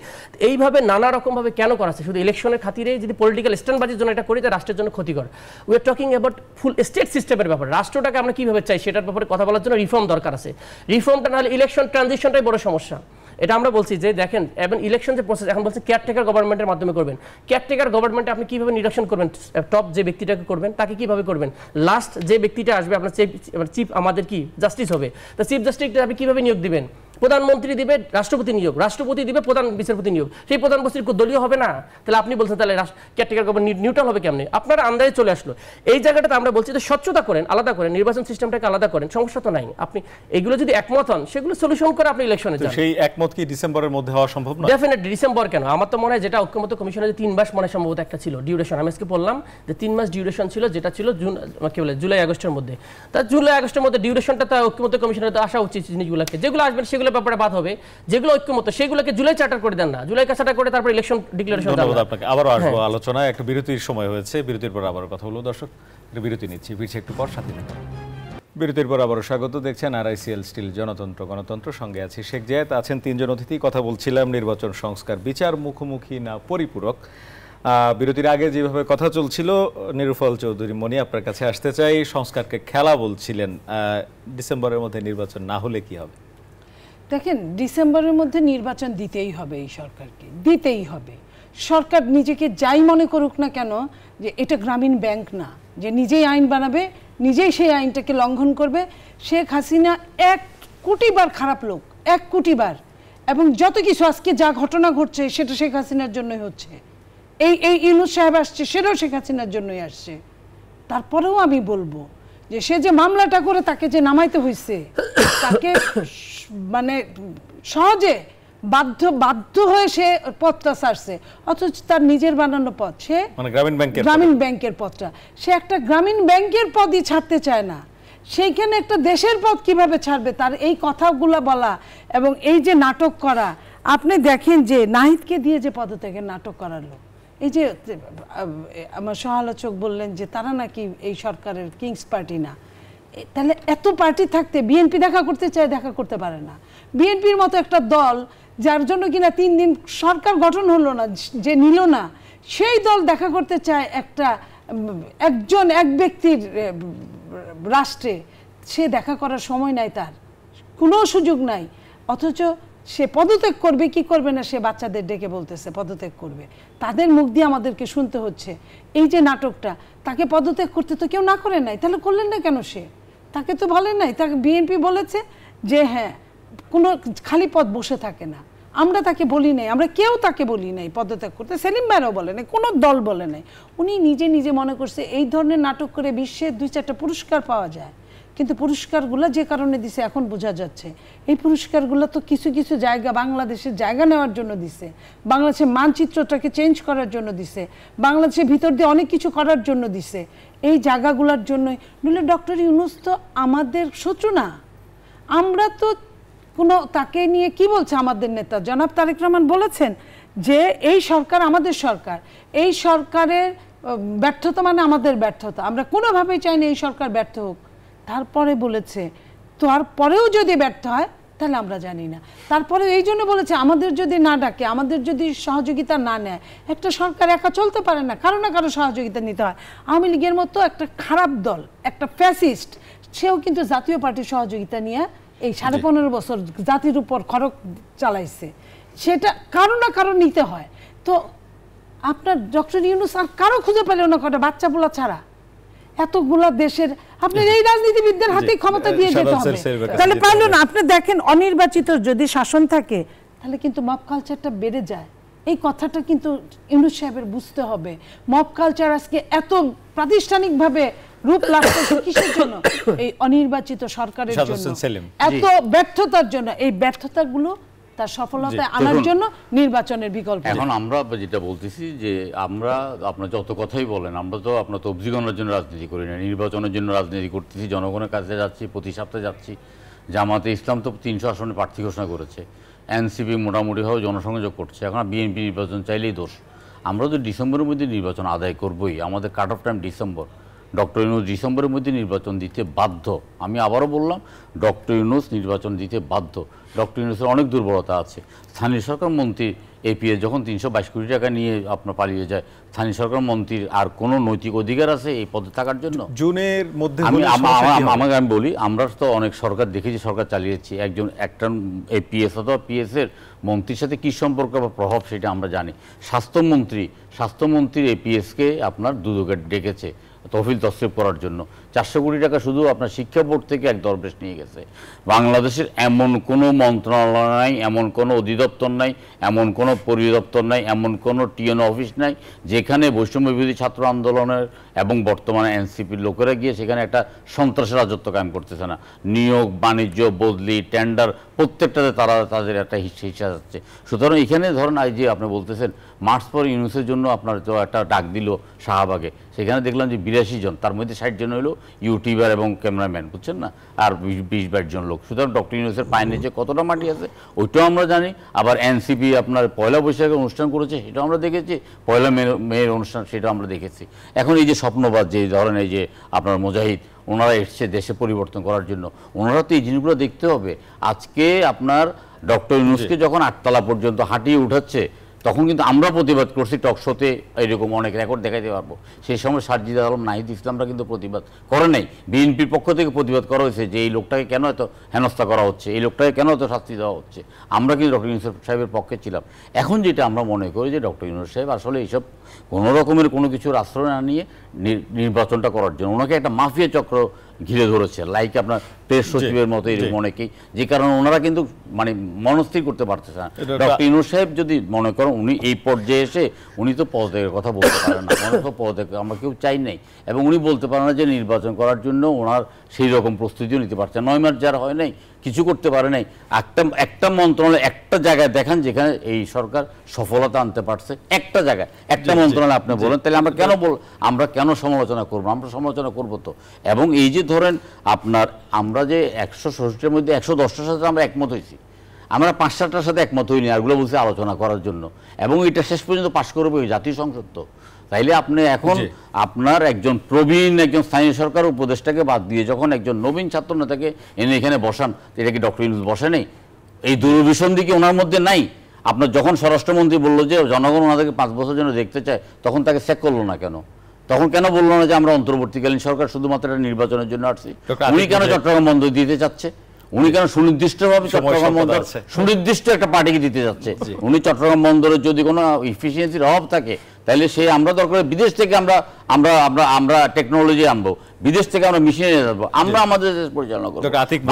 এইভাবে নানা রকমভাবে কেন করাছে? শুধু ইলেকশনের খাতিরে যদি পলিটিক্যাল স্ট্যান্ডবাজির জন্য এটা করি, তা রাষ্ট্রের জন্য ক্ষতিকর। We are talking about full state সিস্টেমের ব্যাপারে, রাষ্ট্রটাকে আমরা কিভাবে চাই সেটার ব্যাপারে কথা বলার জন্য রিফর্ম দরকার আছে। রিফর্মটা না হলে ইলেকশন ট্রানজিশনটাই বড় সমস্যা। এটা আমরা বলছি যে দেখেন এবং ইলেকশন যে প্রসেস এখন বলছে কেয়ারটেকার গভর্নমেন্টের মাধ্যমে করবেন। কেয়ারটেকার গভর্নমেন্টে আপনি কিভাবে নিরীক্ষণ করবেন? টপ যে ব্যক্তিটাকে করবেন তাকে কিভাবে করবেন? লাস্ট যে ব্যক্তিটা আসবে আপনার চিফ আমাদের কি জাস্টিস হবে, তা চিফ জাস্টিসটা আপনি কিভাবে নিয়োগ দিবেন? প্রধানমন্ত্রী দিবে রাষ্ট্রপতি নিয়োগ, রাষ্ট্রপতি দিবে প্রধান বিচারপতি নিয়োগ, সেই প্রধান বিচারপতি দলীয় হবে না? তাহলে আপনি বলছেন তাহলে কেয়ারটেকার গভর্নমেন্ট নিউট্রাল হবে কেমনে? আপনার আন্দাজে চলে আসলো। এই জায়গাটাতে আমরা বলছি যে স্বচ্ছতা করেন, আলাদা করেন, নির্বাচন সিস্টেমটাকে আলাদা করেন, সমস্যা তো নাই। আপনি এগুলো যদি একমত হন সেগুলো সলিউশন করে আপনি ইলেকশনে যান। সেই একমত কি ডিসেম্বরের মধ্যে হওয়া সম্ভব না? ডেফিনেটলি ডিসেম্বর কেন? আমার তো মনে হয় যেটা ঐক্যমত্য কমিশনের 3 মাস মনে সম্ভবত একটা ছিল ডিউরেশন, আমি আজকে বললাম যে 3 মাস ডিউরেশন ছিল, যেটা ছিল কি বলে জুলাই আগস্টের মধ্যে। তা জুলাই আগস্টের মধ্যে ডিউরেশনটা তো ঐক্যমত্য কমিশনের তো আসা উচিত জিনিসগুলোকে, যেগুলো আসবেন সেগুলো ব্যাপারে বাদ হবে, যেগুলো ঐক্যমত্য সেগুলোকে জুলাই চার্টার করে দেন না, জুলাই চার্টার করে তারপর ইলেকশন ডিক্লারেশন দেন। ধন্যবাদ আপনাকে। আবারও আসবো আলোচনায়, একটা বিরতির সময় হয়েছে, বিরতির পর আবারও কথা হলো। দর্শক একটা বিরতি নিচ্ছি, ফিরছি একটু পর, সাথে থাকুন। বিরতির পর আবারও স্বাগত। দেখছেন RICL স্টিল জনতন্ত্র গণতন্ত্র, সঙ্গে আছি শেখ জায়েদ, আছেন 3 জন অতিথি। কথা বলছিলাম নির্বাচন সংস্কার বিচার মুখোমুখি না পরিপূরক। বিরতির আগে যেভাবে কথা চলছিল, নিরুফল চৌধুরী মনি, আপনার কাছে আসতে চাই। সংস্কারকে খেলা বলছিলেন, ডিসেম্বরের মধ্যে নির্বাচন না হলে কি হবে? দেখেন, ডিসেম্বরের মধ্যে নির্বাচন দিতেই হবে, এই সরকারকে দিতেই হবে। সরকার নিজেকে যাই মনে করুক না কেন, যে এটা গ্রামীণ ব্যাংক না যে নিজেই আইন বানাবে, নিজেই সেই আইনটাকে লঙ্ঘন করবে। শেখ হাসিনা 1 কোটি বার খারাপ লোক, 1 কোটি বার, এবং যত কিছু আজকে যা ঘটনা ঘটছে সেটা শেখ হাসিনার জন্যই হচ্ছে। এই ইউনূস সাহেব আসছে, সেটাও শেখ হাসিনার জন্যই আসছে। তারপরেও আমি বলবো যে সে যে মামলাটা করে তাকে যে নামাইতে হয়েছে, তাকে মানে সহজে বাধ্য হয়ে সে পথটা ছাড়ছে, অথচ তার নিজের বানানো পথ, সে মানে গ্রামীণ ব্যাংকের পথটা, সে একটা গ্রামীণ ব্যাংকের পদই ছাড়তে চায় না। সেইখানে একটা দেশের পথ কিভাবে ছাড়বে? তার এই কথাগুলো বলা এবং এই যে নাটক করা, আপনি দেখেন যে নাহিদকে দিয়ে যে পদত্যাগের নাটক করালো, এই যে আমার সমালোচক বললেন যে তারা নাকি এই সরকারের কিংস পার্টি না, তাহলে এত পার্টি থাকতে বিএনপি দেখা করতে চায়, দেখা করতে পারে না। বিএনপির মতো একটা দল, যার জন্য কিনা 3 দিন সরকার গঠন হলো না, যে নিল না, সেই দল দেখা করতে চায় এক ব্যক্তির রাষ্ট্রে। সে দেখা করার সময় নাই, তার কোনো সুযোগ নাই, অথচ সে পদত্যাগ করবে কি করবে না সে বাচ্চাদের ডেকে বলতেছে পদত্যাগ করবে। তাদের মুখ দিয়ে আমাদেরকে শুনতে হচ্ছে এই যে নাটকটা। তাকে পদত্যাগ করতে তো কেউ না করে নাই, তাহলে করলেন না কেন? সে তাকে তো বলেন নাই, তাকে বিএনপি বলেছে যে হ্যাঁ কোনো খালি পদ বসে থাকে না। আমরা তাকে বলি নাই, আমরা কেউ তাকে বলি নাই পদত্যাগ করতে, সেলিম ভাইরাও বলে নাই, কোনো দল বলে নাই। উনি নিজে মনে করছে এই ধরনের নাটক করে বিশ্বের 2-4টা পুরস্কার পাওয়া যায়, কিন্তু পুরস্কারগুলো যে কারণে দিছে এখন বোঝা যাচ্ছে। এই পুরস্কারগুলো তো কিছু জায়গা বাংলাদেশের জায়গা নেওয়ার জন্য দিছে, বাংলাদেশের মানচিত্রটাকে চেঞ্জ করার জন্য দিছে, বাংলাদেশের ভিতর দিয়ে অনেক কিছু করার জন্য দিছে। এই জায়গাগুলোর জন্যই, নইলে ডক্টর ইউনূস তো আমাদের শত্রু না। আমরা তো কোনো তাকে নিয়ে কি বলছে আমাদের নেতা জনাব তারেক রহমান বলেছেন যে এই সরকার আমাদের সরকার, এই সরকারের ব্যর্থতা মানে আমাদের ব্যর্থতা, আমরা কোনোভাবেই চাই না এই সরকার ব্যর্থ হোক। তারপরে বলেছে তারপরেও যদি ব্যর্থ হয় তাহলে আমরা জানি না। তারপরে এই জন্য বলেছে আমাদের যদি না ডাকে, আমাদের যদি সহযোগিতা না নেয়, একটা সরকার একা চলতে পারে না, কারো না কারো সহযোগিতা নিতে হয়। আওয়ামী লীগের মতো একটা খারাপ দল, একটা ফ্যাসিস্ট, সেও কিন্তু জাতীয় পার্টির সহযোগিতা নিয়ে এই 15.5 বছর জাতির উপর খড়ক চালাইছে। সেটা কারো না কারো নিতে হয়। তো আপনার ডক্টর ইউনূস আর কারো খুঁজে পেল না, কটা বাচ্চা পোলা ছাড়া এতগুলা দেশের আপনার এই রাজনীতিবিদদের হাতে ক্ষমতা দিয়ে যেতে হবে, তাহলে পারলো না। আপনি দেখেন অনির্বাচিত যদি শাসন থাকে তাহলে কিন্তু মব কালচারটা বেড়ে যায়। এই কথাটা কিন্তু ইউনূস সাহেবের বুঝতে হবে। মব কালচার আজকে এত প্রাতিষ্ঠানিকভাবে রূপ লাভ করছে কিসের জন্য? এই অনির্বাচিত সরকারের জন্য, এত ব্যর্থতার জন্য। এই ব্যর্থতাগুলো তার সফলতায় আনার জন্য নির্বাচনের বিকল্প। এখন আমরা যেটা বলতেছি যে আমরা, আপনার যত কথাই বলেন, আমরা তো আপনার তবজি গণনার জন্য রাজনীতি করি না, নির্বাচনের জন্য রাজনীতি করতেছি, জনগণের কাছে যাচ্ছি, প্রতি সপ্তাহে যাচ্ছি। জামাতে ইসলাম তো 300 আসনে প্রার্থী ঘোষণা করেছে, এনসিপি মোটামুটিভাবে জনসংযোগ করছে। এখন বিএনপি নির্বাচন চাইলেই দোষ। আমরা তো ডিসেম্বরের মধ্যে নির্বাচন আদায় করবই, আমাদের cut off time December. Doctor Yunus ডিসেম্বরের মধ্যে নির্বাচন দিতে বাধ্য। আমি আবারও বললাম, ডক্টর ইউনূস নির্বাচন দিতে বাধ্য। ডক্টর ইউনূসের অনেক দুর্বলতা আছে। স্থানীয় সরকার মন্ত্রী এপিএস যখন 322 কোটি টাকা নিয়ে আপনার পালিয়ে যায়, স্থানীয় সরকার মন্ত্রীর আর কোনো নৈতিক অধিকার আছে এই পদে থাকার জন্য? জুনের মধ্যে আমাকে আমি বলি, আমরা তো অনেক সরকার দেখেছি, সরকার চালিয়েছি। একটা এপিএস অথবা পিএস এর মন্ত্রীর সাথে কী সম্পর্ক বা প্রভাব সেটা আমরা জানি। স্বাস্থ্যমন্ত্রীর এপিএসকে আপনার দুদকে ডেকেছে, তহবিল তসরিফ করার জন্য। 400 কোটি টাকা শুধু আপনার শিক্ষা বোর্ড থেকে এক দরবেশ নিয়ে গেছে। বাংলাদেশের এমন কোনো মন্ত্রণালয় নাই, এমন কোনো অধিদপ্তর নাই, এমন কোনো পরিদপ্তর নাই, এমন কোনো টিএনও অফিস নাই যেখানে বৈষম্য বিরোধী ছাত্র আন্দোলনের এবং বর্তমানে এনসিপির লোকেরা গিয়ে সেখানে একটা সন্ত্রাসের রাজত্ব কায়েম করতেছে না। নিয়োগ, বাণিজ্য, বদলি, টেন্ডার প্রত্যেকটাতে তারা তাদের একটা হিসা যাচ্ছে। সুতরাং এখানে ধরেন এই যে আপনি বলতেছেন মার্চ পর ইউনুসের জন্য আপনার তো একটা ডাক দিল শাহবাগে, সেখানে দেখলাম যে 82 জন, তার মধ্যে 60 জন হলো ইউটিউবার এবং ক্যামেরাম্যান, বুঝছেন না, আর 20-22 জন লোক। সুতরাং ডক্টর ইউনুসের পায়ের নিচে কতটা মাটি আছে ওইটাও আমরা জানি। আবার এনসিপি আপনার পয়লা বৈশাখে অনুষ্ঠান করেছে, সেটাও আমরা দেখেছি, পয়লা মেয়ের অনুষ্ঠান সেটাও আমরা দেখেছি। এখন এই যে স্বপ্নবাদ, যে ধরেন এই যে আপনার মুজাহিদ, ওনারা এসছে দেশে পরিবর্তন করার জন্য, ওনারা তো এই জিনিসগুলো দেখতে হবে। আজকে আপনার ডক্টর ইউনুসকে যখন 8 তলা পর্যন্ত হাঁটিয়ে উঠাচ্ছে, তখন কিন্তু আমরা প্রতিবাদ করছি, টকশোতে এরকম অনেক রেকর্ড দেখাতে পারবো। সেই সময় সারজিদা আলম, নাহিদ ইসলামরা কিন্তু প্রতিবাদ করে নাই। বিএনপির পক্ষ থেকে প্রতিবাদ করা হয়েছে যে এই লোকটাকে কেন এত হেনস্থা করা হচ্ছে, এই লোকটাকে কেন এত শাস্তি দেওয়া হচ্ছে। আমরা কিন্তু ডক্টর ইউনুস সাহেবের পক্ষে ছিলাম। এখন যেটা আমরা মনে করি যে ডক্টর ইউনুস সাহেব আসলে এইসব কোনো রকমের কোনো কিছুর আশ্রয় না নিয়ে নির্বাচনটা করার জন্য ওনাকে একটা মাফিয়া চক্র ঘিরে ধরেছে, লাইক আপনার প্রেস সচিবের মতো এরকম অনেকেই, যে কারণে ওনারা কিন্তু মানে মনস্থির করতে পারতেছে না। ডক্টর ইউনুস সাহেব যদি মনে করেন উনি এই পর্যায়ে এসে উনি তো পদত্যাগের কথা বলতে পারেন না, ওনার তো পদত্যাগ আমরা কেউ চাই নাই, এবং উনি বলতে পারেন না যে নির্বাচন করার জন্য ওনার সেই রকম প্রস্তুতিও নিতে পারছে। 9 মাস যারা হয় নাই, কিছু করতে পারে নাই। একটা মন্ত্রণালয় একটা জায়গায় দেখান যেখানে এই সরকার সফলতা আনতে পারছে, একটা জায়গায়, একটা মন্ত্রণালয় আপনি বলেন, তাহলে আমরা কেন সমালোচনা করবো? আমরা সমালোচনা করবো তো। এবং এই যে ধরেন আপনার আমরা যে 166-এর মধ্যে 110টার সাথে আমরা একমত হয়েছি, আমরা 5-7টার সাথে একমত হইনি, আরগুলো বলছি আলোচনা করার জন্য, এবং এটা শেষ পর্যন্ত পাশ করবে ওই জাতীয় সংসদ। তো তাইলে আপনি এখন আপনার একজন প্রবীণ একজন স্থানীয় সরকার উপদেষ্টাকে বাদ দিয়ে যখন একজন নবীন ছাত্র নেতাকে এনে এখানে বসান, এটা কি ডক্টর ইউনুস বসে নেই? এই দূরভিসন্ধি দিকে ওনার মধ্যে নাই? আপনার যখন স্বরাষ্ট্রমন্ত্রী বললো যে জনগণ ওনাদেরকে 5 বছর জন্য দেখতে চায়, তখন তাকে চেক করলো না কেন? তখন কেন বললো না যে আমরা অন্তর্বর্তীকালীন সরকার শুধুমাত্র একটা নির্বাচনের জন্য আসছি? উনি কেন চট্টগ্রাম বন্ধ দিতে চাচ্ছে? উনি কেন সুনির্দিষ্টভাবে চট্টগ্রাম বন্দর সুনির্দিষ্ট একটা পার্টিকে দিতে যাচ্ছে? উনি চট্টগ্রাম বন্দরের যদি কোনো ইফিসিয়েন্সির অভাব থাকে, তাহলে সেই আমরা দরকার বিদেশ থেকে আমরা টেকনোলজি আনবো, বিদেশ থেকে আমরা মেশিনে নিয়ে যাবো, আমরা আমাদের দেশ পরিচালনা করবো।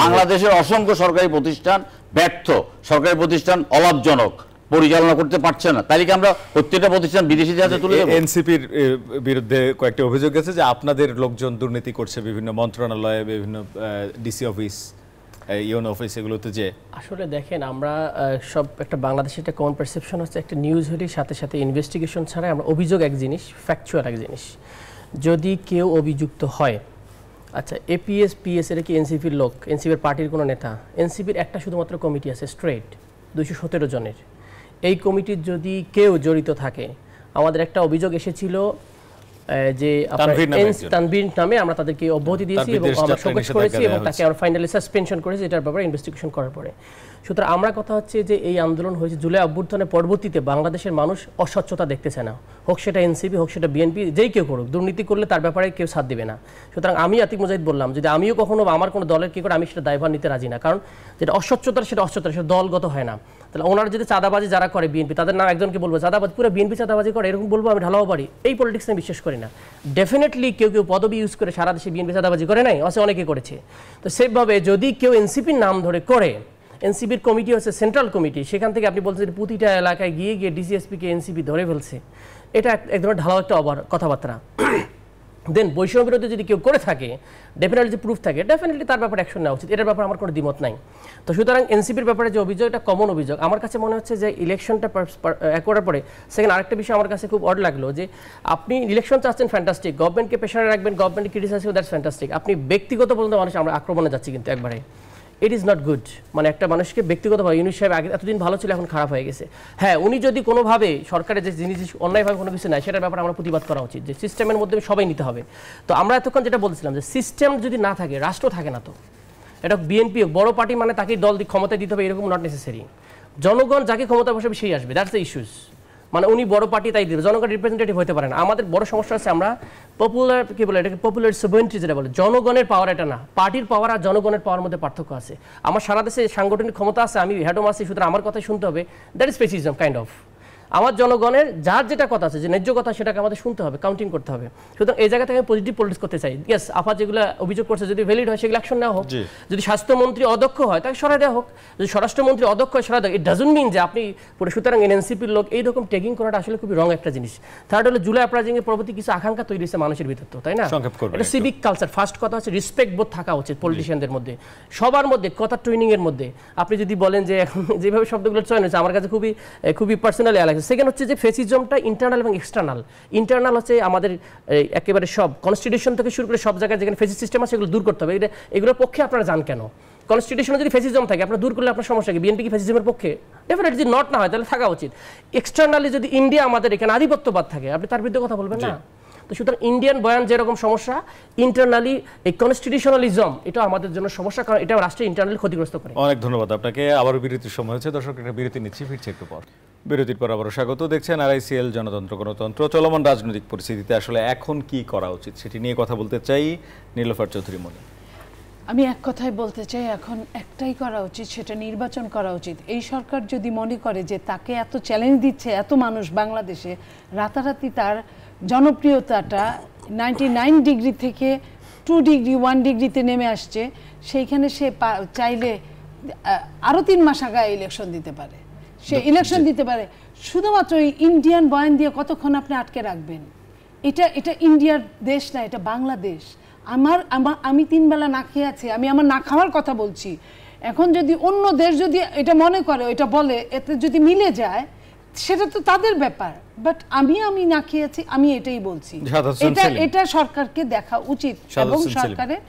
বাংলাদেশের অসংখ্য সরকারি প্রতিষ্ঠান ব্যর্থ, সরকারি প্রতিষ্ঠান অলাভজনক, পরিচালনা করতে পারছে না, তাই কি আমরা প্রত্যেকটা প্রতিষ্ঠান বিদেশিদের হাতে তুলে দেব? এনসিপির বিরুদ্ধে কয়েকটি অভিযোগ আছে যে আপনাদের লোকজন দুর্নীতি করছে বিভিন্ন মন্ত্রণালয়ে, বিভিন্ন ডিসি অফিস, ইউনো অফিস, এগুলোতে। যে আসলে দেখেন, আমরা সব একটা বাংলাদেশের একটা কমন পারসেপশন হচ্ছে একটা নিউজ হলেই সাথে সাথে ইনভেস্টিগেশন ছাড়া আমরা অভিযোগ এক জিনিস, ফ্যাকচুয়াল এক জিনিস। যদি কেউ অভিযুক্ত হয়, আচ্ছা এপিএস পিএস এর কি এনসিপির লোক, এনসিপির পার্টির কোনো নেতা? এনসিপির একটা শুধুমাত্র কমিটি আছে স্ট্রেট 217 জনের। এই কমিটির যদি কেউ জড়িত থাকে, আমাদের একটা অভিযোগ এসেছিল যে তানভীর নামে, আমরা তাদেরকে অব্যাহতি দিয়েছি এবং আমরা শোকজ করেছি এবং তাকে আমরা ফাইনালি সাসপেনশন করেছি এটার ব্যাপারে ইনভেস্টিগেশন করার পরে। সুতরাং আমরা কথা হচ্ছে যে এই আন্দোলন হয়েছে জুলাই অভ্যুত্থানের পরবর্তীতে বাংলাদেশের মানুষ অস্বচ্ছতা দেখতেছে না, হোক সেটা এনসিপি হোক সেটা বিএনপি, যেই কেউ করুক, দুর্নীতি করলে তার ব্যাপারে কেউ সাথ দিবে না। সুতরাং আমি আতিক মুজাহিদ বললাম, যদি আমিও কখনো আমার কোনো দলের কি করে, আমি সেটা দায়ভার নিতে রাজি না, কারণ যেটা অস্বচ্ছতা সেটা অস্বচ্ছতা, সেটা দলগত হয় না। তাহলে ওনারা যদি চাঁদাবাজি যারা করে বিএনপি, তাদের নাম একজনকে বলবো চাঁদাবাজি, পুরো বিএনপি চাঁদাবাজি করে এরকম বলবো আমি ঢালাও পারি, এই পলিটিক্স আমি বিশ্বাস করি না। ডেফিনেটলি কেউ কেউ পদবি ইউজ করে সারা দেশে বিএনপি চাঁদাবাজি করে নাই, অনেকে করেছে। তো সেভাবে যদি কেউ এনসিপির নাম ধরে করে, এনসিপির কমিটি হচ্ছে সেন্ট্রাল কমিটি, সেখান থেকে আপনি বলছেন প্রতিটা এলাকায় গিয়ে গিয়ে ডিসিএসপিকে এনসিপি ধরে ফেলছে, এটা এক ধরনের ঢালাও একটা কথাবার্তা। দেন বৈষম্য বিরোধী যদি কেউ করে থাকে, ডেফিনেটলি যে প্রুফ থাকে, ডেফিনেটলি তার ব্যাপারে অ্যাকশন নেওয়া উচিত, এটার ব্যাপারে আমার কোনো দ্বিমত নাই। তো সুতরাং এনসিপির ব্যাপারে যে অভিযোগ, এটা কমন অভিযোগ। আমার কাছে মনে হচ্ছে যে ইলেকশনটা করার পরে সেকেন্ড আরেকটা বিষয় আমার কাছে খুব অড লাগলো, যে আপনি ইলেকশন চাচ্ছেন, ফ্যান্টাস্টিক, গভর্নমেন্টকে প্রেশারে রাখবেন, গভর্নমেন্টকে ক্রিটিসাইজ করবেন, দ্যাটস ফ্যান্টাস্টিক। আপনি ব্যক্তিগত পর্যন্ত মানুষ আমরা আক্রমণে যাচ্ছি কিন্তু একবারে, ইট ইজ নট গুড। মানে একটা মানুষকে ব্যক্তিগতভাবে, ইউনুস সাহেব আগে এতদিন ভালো ছিল, এখন খারাপ হয়ে গেছে। হ্যাঁ, উনি যদি কোনোভাবে সরকারের যে জিনিস অন্যায়ভাবে কোনো কিছু নেয়, সেটার ব্যাপারে আমরা প্রতিবাদ করা উচিত, যে সিস্টেমের মধ্যে সবাই নিতে হবে। তো আমরা এতক্ষণ যেটা বলছিলাম, যে সিস্টেম যদি না থাকে, রাষ্ট্র থাকে না। তো এটা বিএনপি বড় পার্টি মানে তাকেই দল ক্ষমতায় দিতে হবে এরকম নট নেসেসারি। জনগণ যাকে ক্ষমতা বসাবে সেই আসবে, দ্যাটস দ্য ইস্যুস। মানে উনি বড় পার্টি তাই দিবে, জনগণ রিপ্রেজেন্টেটিভ হতে পারে না। আমাদের বড় সমস্যা আছে, আমরা পপুলার কি বলে এটাকে, পপুলার সভেরেনিটি যেটা বলে, জনগণের পাওয়ার, এটা না, পার্টির পাওয়ার আর জনগণের পাওয়ার মধ্যে পার্থক্য আছে। আমার সারা দেশে সাংগঠনিক ক্ষমতা আছে, আমি হেডম আছি, সুতরাং আমার কথাই শুনতে হবে, দ্যাট ইজ স্পেসিজম কাইন্ড অফ। আমার জনগণের যার যেটা কথা আছে, যে ন্যায্য কথা, সেটাকে আমাদের শুনতে হবে, কাউন্টিং করতে হবে। সুতরাং এই জায়গা থেকে আমি পজিটিভ পলিটিক্স করতে চাই। ইয়েস, আপা যেগুলো অভিযোগ করছে যদি ভ্যালিড হয় সেগুলো অ্যাকশন নেওয়া হোক। যদি স্বাস্থ্যমন্ত্রী অদক্ষ হয় তাকে সরাই দেওয়া হোক, যদি স্বরাষ্ট্রমন্ত্রী অদক্ষ হয় সরাই দেওয়া। ইট ডাজন্ট মিন যে আপনি পুরো, সুতরাং এনসিপির লোক এইরকম টেকিং করাটা আসলে খুবই রং একটা জিনিস। থার্ড হলো জুলাই আপরাইজিংয়ের পরবর্তী কিছু আকাঙ্ক্ষা তৈরি হয়েছে মানুষের ভিতর, তো তাই না? এটা সিভিক কালচার। ফার্স্ট কথা হচ্ছে রেসপেক্ট বোধ থাকা উচিত পলিটিশিয়ানদের মধ্যে, সবার মধ্যে, কথা ট্রেনিং এর মধ্যে। আপনি যদি বলেন যে এখন যেভাবে শব্দগুলো চয়ন হয়েছে আমার কাছে খুবই পার্সোনালি লাগছে। সেকেন্ড হচ্ছে যে ফেসিজমটা ইন্টারনাল এবং এক্সটার্নাল। ইন্টারনাল হচ্ছে আমাদের একেবারে সব কনস্টিটিউশন থেকে শুরু করে সব জায়গায় যেখানে ফেসিস সিস্টেম আছে এগুলো দূর করতে হবে। এগুলোর পক্ষে আপনারা যান কেন? কনস্টিটিউশনে যদি ফেসিজম থাকে আপনারা দূর করলে আপনার সমস্যা কি? বিএনপি কি ফেসিজমের পক্ষে? ডেফিনেটলি নট না হয় তাহলে থাকা উচিত। এক্সটার্নালি যদি ইন্ডিয়া আমাদের এখানে আধিপত্যবাদ থাকে আপনি তার বিরুদ্ধে কথা বলবেন না। তো সুতরাং ইন্ডিয়ান বয়ান যেরকম সমস্যা, ইন্টারনালি এই কনস্টিটিউশনালিজম এটা আমাদের জন্য সমস্যা, কারণ এটা রাষ্ট্রে ইন্টারনালি ক্ষতিগ্রস্ত করে। অনেক ধন্যবাদ আপনাকে। আবারও বিরতির সময় হচ্ছে, দর্শক একটা বিরতি নিচ্ছি, ফিরছি একটু পর। বিরতির পর আবারও স্বাগত। দেখছেন RICL জনতন্ত্র গণতন্ত্র। চলমান রাজনৈতিক পরিস্থিতিতে আসলে এখন কি করা উচিত সেটি নিয়ে কথা বলতে চাই নীলোফার চৌধুরী মনি। আমি এক কথায় বলতে চাই, এখন একটাই করা উচিত, সেটা নির্বাচন করা উচিত। এই সরকার যদি মনে করে যে তাকে এত চ্যালেঞ্জ দিচ্ছে এত মানুষ বাংলাদেশে, রাতারাতি তার জনপ্রিয়তাটা 99 ডিগ্রি থেকে 2 ডিগ্রি 1 ডিগ্রিতে নেমে আসছে, সেইখানে সে চাইলে আরও 3 মাস আগে ইলেকশন দিতে পারে। সে ইলেকশন দিতে পারে শুধুমাত্র ইন্ডিয়ান বয়ান দিয়ে। কতক্ষণ আপনি আটকে রাখবেন? এটা ইন্ডিয়ার দেশ না, এটা বাংলাদেশ। আমি 3 বেলা না খেয়ে আছি, আমি আমার না খাওয়ার কথা বলছি। এখন যদি অন্য দেশ যদি এটা মনে করে, এটা বলে, এতে যদি মিলে যায় সেটা তো তাদের ব্যাপার। বাট আমি না খেয়েছি, আমি এটাই বলছি। এটা সরকারকে দেখা উচিত এবং সরকারের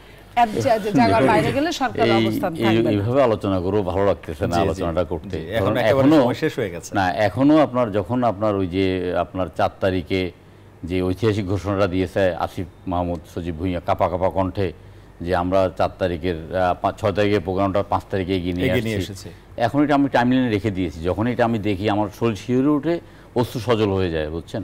জায়গার বাইরে গেলে সরকার অবস্থান থাকবে। এইভাবে আলোচনা করব, ভালো লাগতেছে না আলোচনাটা করতে। এখনো শেষ হয়ে গেছে না, এখনো আপনার যখন আপনার ওই যে আপনার 4 তারিখে যে ঐতিহাসিক ঘোষণাটা দিয়েছে আসিফ মাহমুদ সজীব ভুঁইয়া কাপা কাপা কণ্ঠে, যে আমরা 4 তারিখের 6 তারিখের প্রোগ্রামটা 5 তারিখে এগিয়ে নিয়ে এসেছি। এখন এটা আমি টাইমলাইনে রেখে দিয়েছি। যখন এটা আমি দেখি আমার শরীর শিহরে উঠে, অশ্রু সজল হয়ে যায়, বুঝছেন?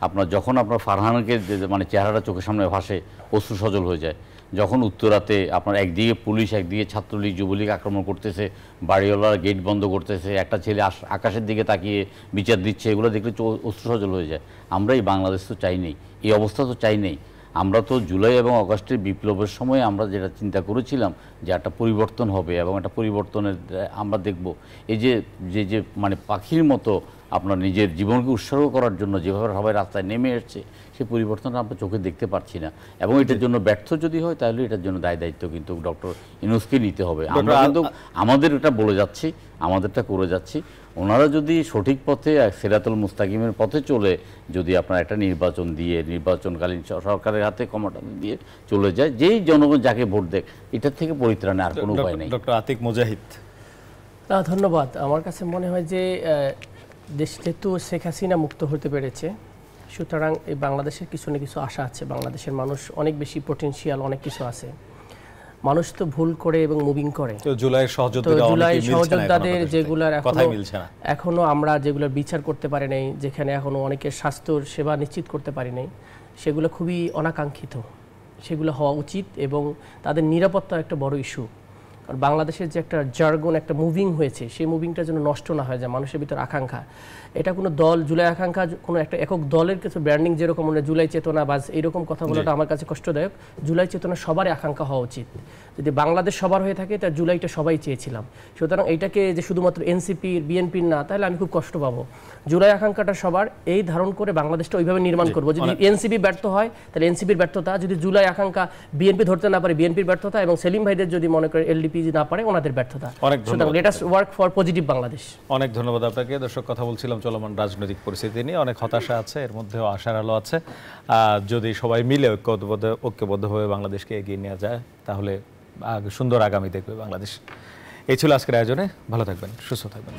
আপনার যখন আপনার ফারহানকে মানে চেহারাটা চোখের সামনে ভাসে, অশ্রু সজল হয়ে যায়। যখন উত্তরাতে আপনার একদিকে পুলিশ, একদিকে ছাত্রলীগ যুবলীগ আক্রমণ করতেছে, বাড়িওয়ালার গেট বন্ধ করতেছে, একটা ছেলে আকাশের দিকে তাকিয়ে বিচার দিচ্ছে, এগুলো দেখলে অশ্রু সজল হয়ে যায়। আমরা এই বাংলাদেশ তো চাই নেই, এই অবস্থা তো চাই নেই। আমরা তো জুলাই এবং আগস্টের বিপ্লবের সময় আমরা যেটা চিন্তা করেছিলাম যে একটা পরিবর্তন হবে এবং একটা পরিবর্তনের আমরা দেখব। এই যে মানে পাখির মতো আপনার নিজের জীবনকে উৎসর্গ করার জন্য যেভাবে সবাই রাস্তায় নেমে এসছে, সেই পরিবর্তনটা আমরা চোখে দেখতে পাচ্ছি না। এবং এটার জন্য ব্যর্থ যদি হয় তাহলে এটার জন্য দায়িত্ব কিন্তু ডক্টর ইউনূসকে নিতে হবে। আমরা কিন্তু আমাদের এটা বলে যাচ্ছি, আমাদেরটা করে যাচ্ছি। ওনারা যদি সঠিক পথে সিরাতুল মুস্তাকিমের পথে চলে, যদি আপনার একটা নির্বাচন দিয়ে, নির্বাচনকালীন সরকারের হাতে ক্ষমতা দিয়ে চলে যায়, যেই জনগণ যাকে ভোট দেয়, এটার থেকে পরিত্রাণের আর কোনো উপায় নেই। ডক্টর আতিক মুজাহিদ। ধন্যবাদ। আমার কাছে মনে হয় যে দেশ যেহেতু শেখ হাসিনা মুক্ত হতে পেরেছে, সুতরাং এই বাংলাদেশের কিছু না কিছু আশা আছে। বাংলাদেশের মানুষ অনেক বেশি পটেনশিয়াল, অনেক কিছু আছে। মানুষ তো ভুল করে এবং মুভিং করে। জুলাই সহযোদ্ধাদের যেগুলার এখনো আমরা যেগুলোর বিচার করতে পারি নাই, যেখানে এখনো অনেকের স্বাস্থ্যর সেবা নিশ্চিত করতে পারি নাই, সেগুলো খুবই অনাকাঙ্ক্ষিত। সেগুলো হওয়া উচিত এবং তাদের নিরাপত্তা একটা বড় ইস্যু। কারণ বাংলাদেশের যে একটা জার্গন, একটা মুভিং হয়েছে, সেই মুভিংটা যেন নষ্ট না হয়ে যায়। মানুষের ভিতর আকাঙ্ক্ষা, এটা কোনো দল, জুলাই আকাঙ্ক্ষা কোনো একটা একক দলের কিছু ব্র্যান্ডিং, যেরকম জুলাই চেতনা বা এইরকম কথা বলাটা আমার কাছে কষ্টদায়ক। জুলাই চেতনা সবারই আকাঙ্ক্ষা হওয়া উচিত। যদি বাংলাদেশ সবার হয়ে থাকে, তার জুলাইটা সবাই চেয়েছিলাম। সুতরাং এইটাকে যে শুধুমাত্র এনসিপির, বিএনপির না, তাহলে আমি খুব কষ্ট পাবো। জুলাই আকাঙ্ক্ষাটা সবার, এই ধারণ করে বাংলাদেশটা ওইভাবে নির্মাণ করবো। যদি এনসিপি ব্যর্থ হয় তাহলে এনসিপির ব্যর্থতা, যদি জুলাই আকাঙ্ক্ষা বিএনপি ধরতে না পারে বিএনপির ব্যর্থতা, এবং সেলিম ভাইদের যদি মনে করে এলডিপি না পারে ওনাদের ব্যর্থতা। সুতরাং let us work for positive Bangladesh. অনেক ধন্যবাদ আপনাকে। দর্শক, কথা বলছিলাম চলমান রাজনৈতিক পরিস্থিতি নিয়ে। অনেক হতাশা আছে, এর মধ্যেও আশার আলো আছে। যদি সবাই মিলে ঐক্যবদ্ধভাবে বাংলাদেশকে এগিয়ে নেওয়া যায়, তাহলে সুন্দর আগামী দেখবে বাংলাদেশ। এই ছিল আজকের আয়োজনে। ভালো থাকবেন, সুস্থ থাকবেন।